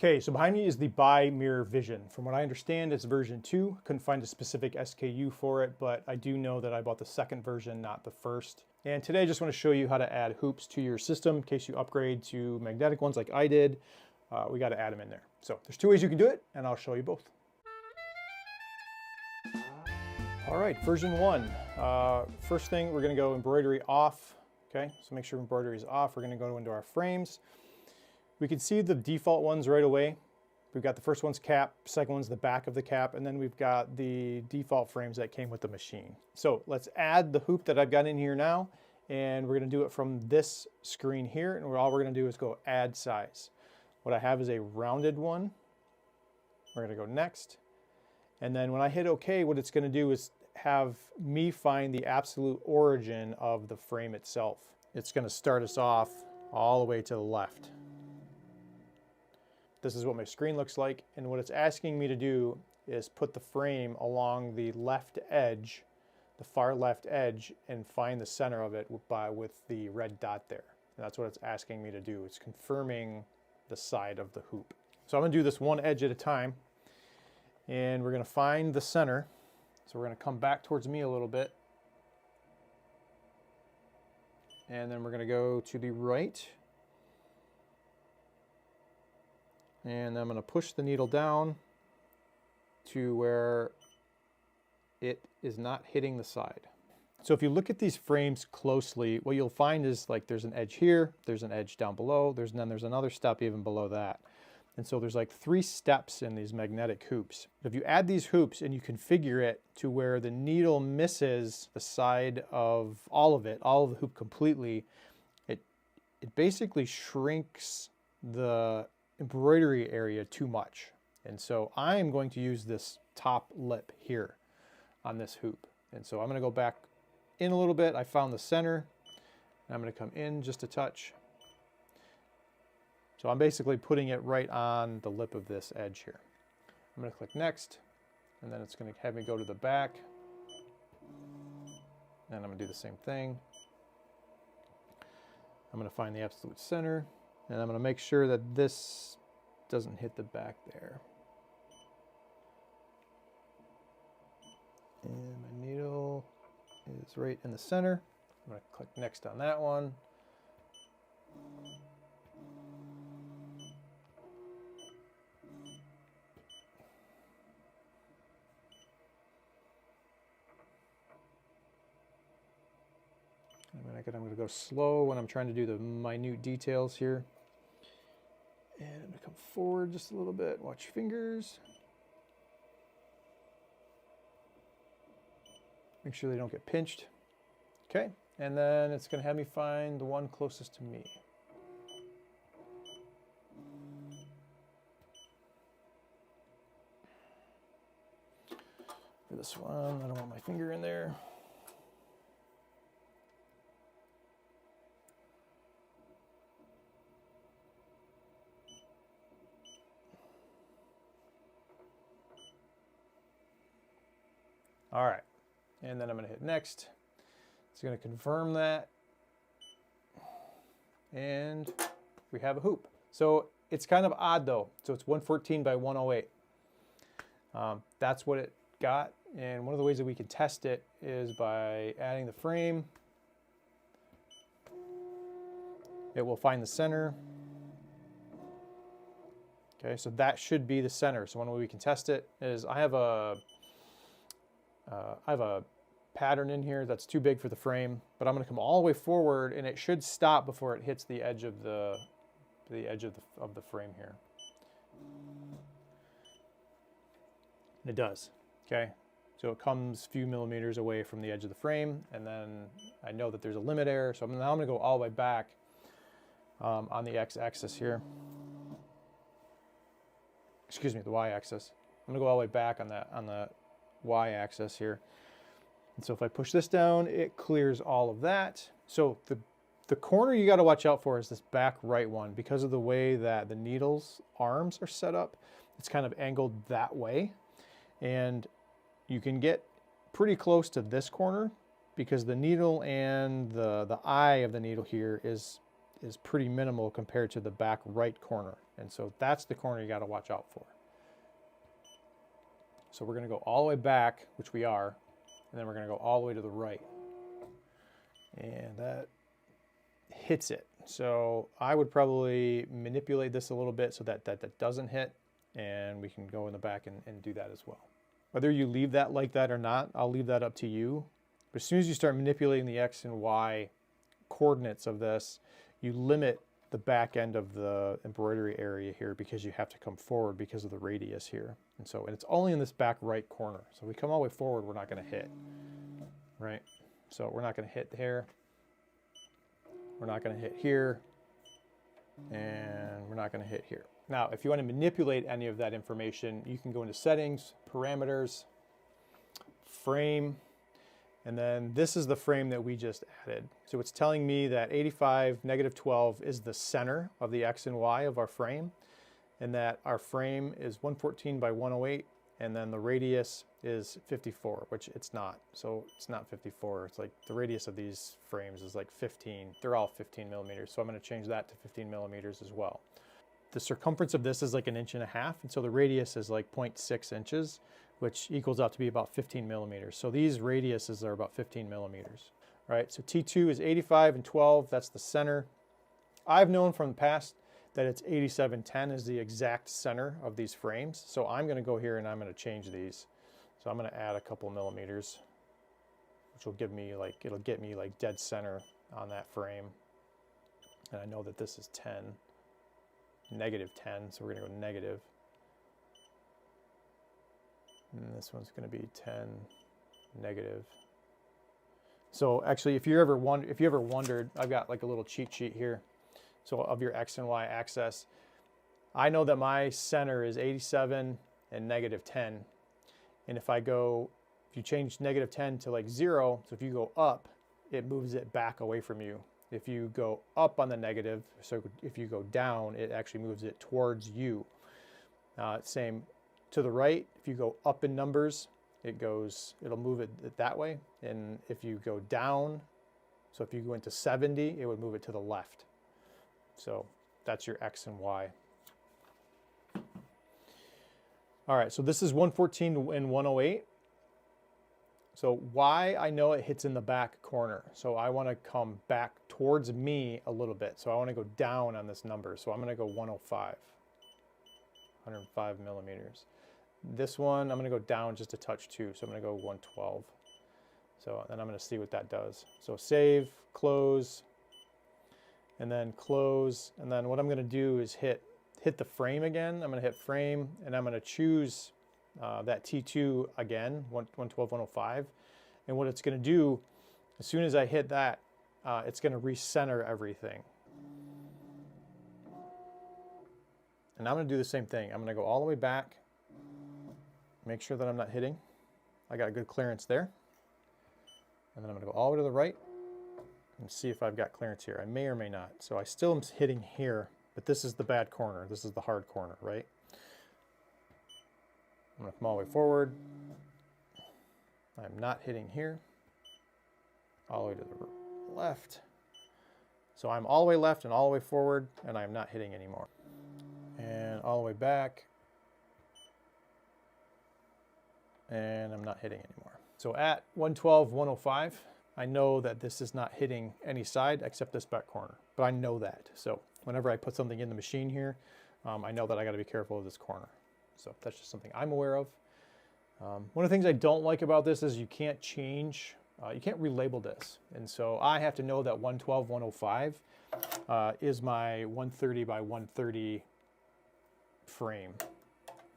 Okay, so behind me is the BAi Mirror Vision. From what I understand, it's version 2. Couldn't find a specific SKU for it, but I do know that I bought the second version, not the first. And today I just want to show you how to add hoops to your system in case you upgrade to magnetic ones like I did. We got to add them in there. So there's two ways you can do it, and I'll show you both. All right, version 1. First thing, we're going to go embroidery off. Okay, so make sure embroidery is off. We're going to go into our frames. We can see the default ones right away. We've got the first one's cap, second one's the back of the cap, and then we've got the default frames that came with the machine. So let's add the hoop that I've got in here now, and we're gonna do it from this screen here, and all we're gonna do is go add size. What I have is a rounded one. We're gonna go next. And then when I hit OK, what it's gonna do is have me find the absolute origin of the frame itself. It's gonna start us off all the way to the left. This is what my screen looks like, and what it's asking me to do is put the frame along the left edge, the far left edge, and find the center of it with the red dot there. And that's what it's asking me to do. It's confirming the side of the hoop. So I'm gonna do this one edge at a time, and we're gonna find the center. So we're gonna come back towards me a little bit, and then we're gonna go to the right. And I'm going to push the needle down to where it is not hitting the side. So if you look at these frames closely, what you'll find is like there's an edge here, there's an edge down below, then there's another step even below that. And so there's like 3 steps in these magnetic hoops. If you add these hoops and you configure it to where the needle misses the side of all of it, all of the hoop completely, it basically shrinks the embroidery area too much. And so I am going to use this top lip here on this hoop. And so I'm going to go back in a little bit. I found the center. I'm going to come in just a touch. So I'm basically putting it right on the lip of this edge here. I'm going to click next, and then it's going to have me go to the back. And I'm going to do the same thing. I'm going to find the absolute center. And I'm going to make sure that this doesn't hit the back there. And my needle is right in the center. I'm going to click next on that one. I'm going to go slow when I'm trying to do the minute details here. And I'm going to come forward just a little bit. Watch your fingers. Make sure they don't get pinched. Okay, and then it's going to have me find the one closest to me. For this one, I don't want my finger in there. All right, and then I'm going to hit next. It's going to confirm that, and we have a hoop. So it's kind of odd though. So it's 114 by 108. That's what it got, and one of the ways that we can test it is by adding the frame. It will find the center. Okay, so that should be the center. So one way we can test it is I have a pattern in here that's too big for the frame, but I'm going to come all the way forward, and it should stop before it hits the edge of the frame here. And it does. Okay, so it comes a few millimeters away from the edge of the frame, and then I know that there's a limit error, so now I'm going to go all the way back on the x-axis here. Excuse me, the y-axis. I'm going to go all the way back on the y-axis here. And so if I push this down, it clears all of that. So the corner you got to watch out for is this back right one, because of the way that the needle's arms are set up. It's kind of angled that way, and you can get pretty close to this corner because the needle and the eye of the needle here is is pretty minimal compared to the back right corner. And so that's the corner you got to watch out for. So we're going to go all the way back, which we are, and then we're going to go all the way to the right. And that hits it. So I would probably manipulate this a little bit so that that doesn't hit, and we can go in the back and do that as well. Whether you leave that like that or not, I'll leave that up to you. But as soon as you start manipulating the X and Y coordinates of this, you limit the back end of the embroidery area here because you have to come forward because of the radius here. And it's only in this back right corner. So if we come all the way forward, we're not going to hit, right? So we're not going to hit here. We're not going to hit here. And we're not going to hit here. Now, if you want to manipulate any of that information, you can go into settings, parameters, frame, and then this is the frame that we just added. So it's telling me that 85, -12 is the center of the X and Y of our frame, and that our frame is 114 by 108, and then the radius is 54, which it's not. So it's not 54. It's like the radius of these frames is like 15. They're all 15 millimeters. So I'm going to change that to 15 millimeters as well. The circumference of this is like 1.5 inches, and so the radius is like 0.6 inches, which equals out to be about 15 millimeters. So these radiuses are about 15 millimeters. All right, so T2 is 85 and 12, that's the center. I've known from the past that it's 87-10 is the exact center of these frames. So I'm gonna go here and I'm gonna change these. So I'm gonna add a couple millimeters, which will give me like, it'll get me like dead center on that frame. And I know that this is 10, -10, so we're gonna go negative. And this one's going to be 10, negative. So actually, if you ever wondered, I've got like a little cheat sheet here. So of your X and Y axis, I know that my center is 87 and -10. And if you change -10 to like 0, so if you go up, it moves it back away from you. If you go up on the negative, so if you go down, it actually moves it towards you. Same to the right, if you go up in numbers, it'll move it that way. And if you go down, so if you go into 70, it would move it to the left. So that's your X and Y. All right, so this is 114 and 108. So Y, I know it hits in the back corner. So I want to come back towards me a little bit. So I want to go down on this number. So I'm going to go 105, 105 millimeters. This one, I'm going to go down just a touch too. So I'm going to go 112. So then I'm going to see what that does. So save, close, and then close. And then what I'm going to do is hit the frame again. I'm going to hit frame, and I'm going to choose that T2 again, 112, 105. And what it's going to do, as soon as I hit that, it's going to recenter everything. And I'm going to do the same thing. I'm going to go all the way back. Make sure that I'm not hitting. I got a good clearance there. And then I'm going to go all the way to the right and see if I've got clearance here. I may or may not. So I still am hitting here, but this is the bad corner. This is the hard corner, right? I'm going to come all the way forward. I'm not hitting here. All the way to the left. So I'm all the way left and all the way forward, and I'm not hitting anymore. And all the way back. And I'm not hitting anymore. So at 112, 105, I know that this is not hitting any side except this back corner, but I know that. So whenever I put something in the machine here, I know that I got to be careful of this corner. So that's just something I'm aware of. One of the things I don't like about this is you can't change, you can't relabel this. And so I have to know that 112, 105 is my 130 by 130 frame.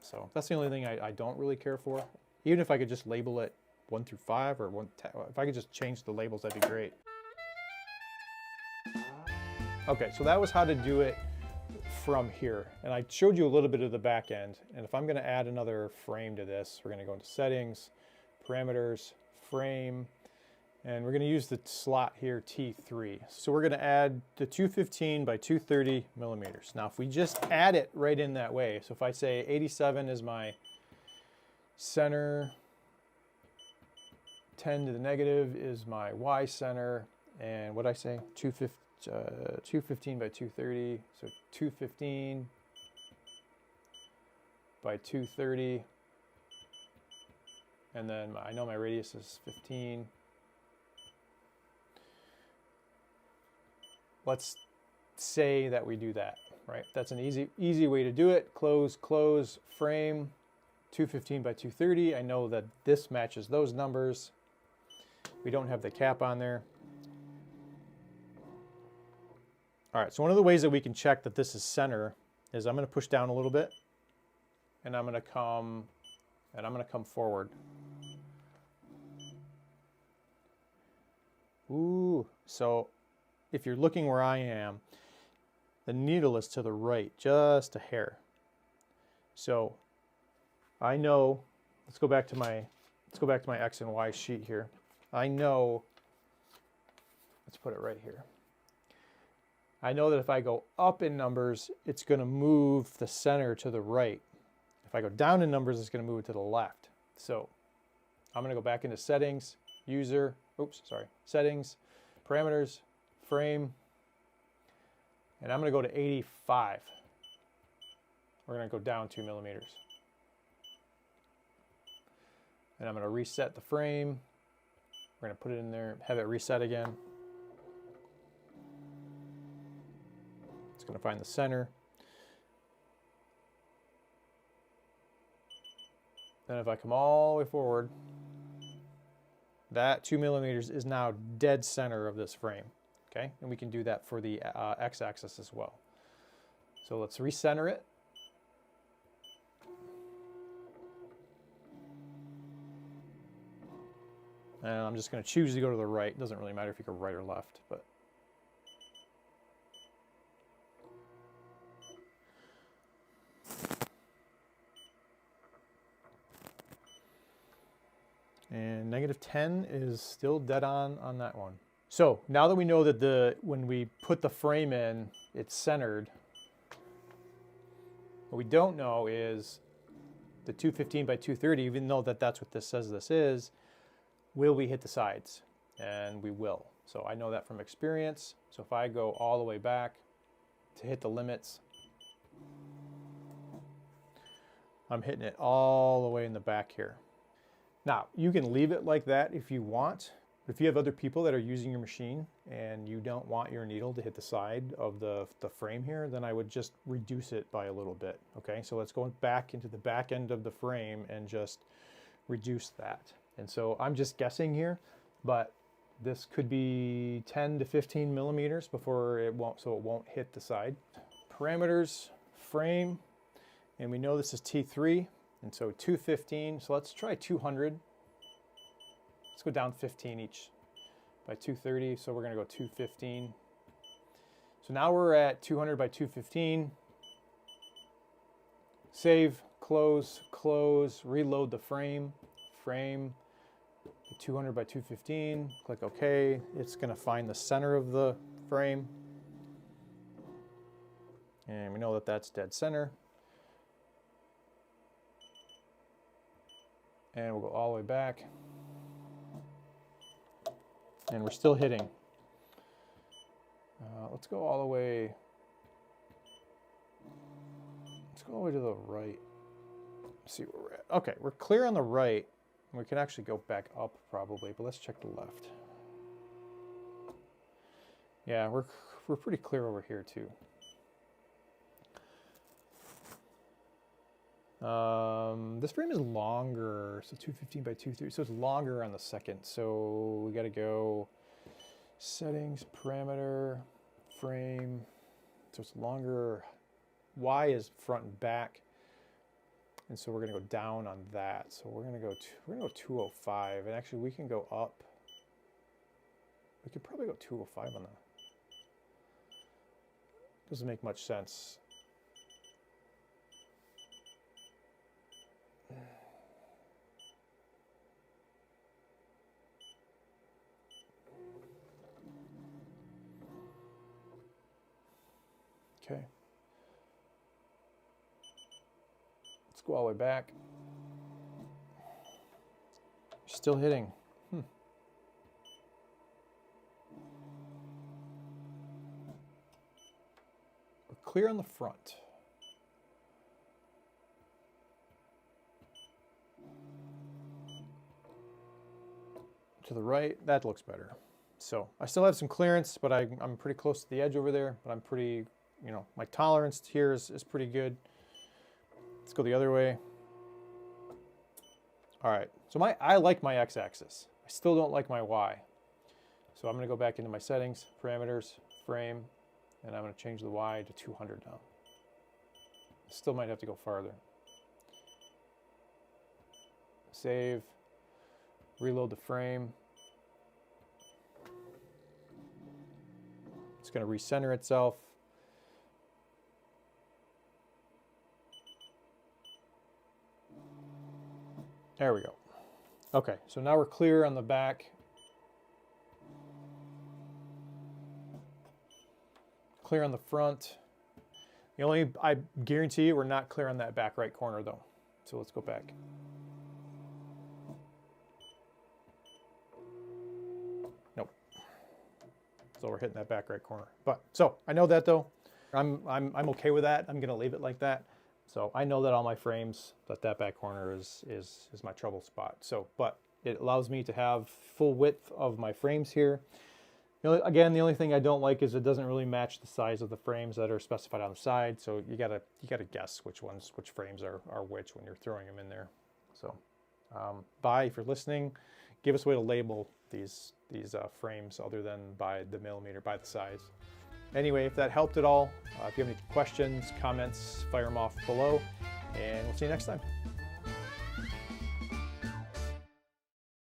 So that's the only thing I don't really care for. Even if I could just label it 1 through 5 or 1, if I could just change the labels, that'd be great. Okay, so that was how to do it from here. And I showed you a little bit of the back end. And if I'm going to add another frame to this, we're going to go into settings, parameters, frame, and we're going to use the slot here, T3. So we're going to add the 215 by 230 millimeters. Now, if we just add it right in that way, so if I say 87 is my center, 10 to the negative is my Y center, and what I say, 215 by 230, so 215 by 230, and then I know my radius is 15. Let's say that we do that, right? That's an easy way to do it. Close, frame, 215 by 230. I know that this matches those numbers. We don't have the cap on there. All right, so one of the ways that we can check that this is center is I'm going to push down a little bit, and I'm going to come forward. Ooh, so if you're looking where I am, the needle is to the right, just a hair. So I know, let's go back to my X and Y sheet here. I know, let's put it right here. I know that if I go up in numbers, it's going to move the center to the right. If I go down in numbers, it's going to move it to the left. So I'm going to go back into settings, settings, parameters, frame, and I'm going to go to 85. We're going to go down 2 millimeters. And I'm going to reset the frame. We're going to put it in there, have it reset again. It's going to find the center. Then if I come all the way forward, that 2 millimeters is now dead center of this frame. Okay, and we can do that for the x-axis as well. So let's recenter it. And I'm just going to choose to go to the right. It doesn't really matter if you go right or left, but. And -10 is still dead on that one. So now that we know that when we put the frame in, it's centered, what we don't know is the 215 by 230, even though that's what this says this is, will we hit the sides? And we will. So I know that from experience. So if I go all the way back to hit the limits, I'm hitting it all the way in the back here. Now, you can leave it like that if you want. If you have other people that are using your machine and you don't want your needle to hit the side of the frame here, then I would just reduce it by a little bit. Okay, so let's go back into the back end of the frame and just reduce that. And so I'm just guessing here, but this could be 10 to 15 millimeters before it won't hit the side. Parameters, frame, and we know this is T3, and so 215, so let's try 200. Let's go down 15 each by 230, so we're going to go 215. So now we're at 200 by 215. Save, close, reload the frame, the 200 by 215, click OK. It's going to find the center of the frame. And we know that that's dead center. And we'll go all the way back. And we're still hitting. Let's go all the way. Let's go all the way to the right. Let's see where we're at. Okay, we're clear on the right. We can actually go back up probably, but let's check the left. Yeah, we're pretty clear over here too. This frame is longer, so 215 by 230, so it's longer on the second. So we got to go settings, parameter, frame. So it's longer. Y is front and back, and so we're going to go down on that. So we're going to go 205, and actually we can go up. We could probably go 205 on that. Doesn't make much sense. Okay. Let's go all the way back. Still hitting. clear on the front. To the right, that looks better. So I still have some clearance, but I'm pretty close to the edge over there, but I'm pretty, you know, my tolerance here is pretty good. Let's go the other way. All right, so I like my x-axis. I still don't like my y. So I'm gonna go back into my settings, parameters, frame, and I'm gonna change the y to 200 now. Still might have to go farther. Save, reload the frame. It's gonna recenter itself. There we go. Okay, so now we're clear on the back. Clear on the front. I guarantee you we're not clear on that back right corner though. So let's go back. Nope. So we're hitting that back right corner. But so I know that though. I'm okay with that. I'm gonna leave it like that. So I know that all my frames, that back corner is my trouble spot. So, but it allows me to have full width of my frames here. Again, the only thing I don't like is it doesn't really match the size of the frames that are specified on the side. So you gotta guess which frames are which when you're throwing them in there. So, BAi, if you're listening, give us a way to label these frames other than by the millimeter, by the size. Anyway, if that helped at all, if you have any questions, comments, fire them off below, and we'll see you next time.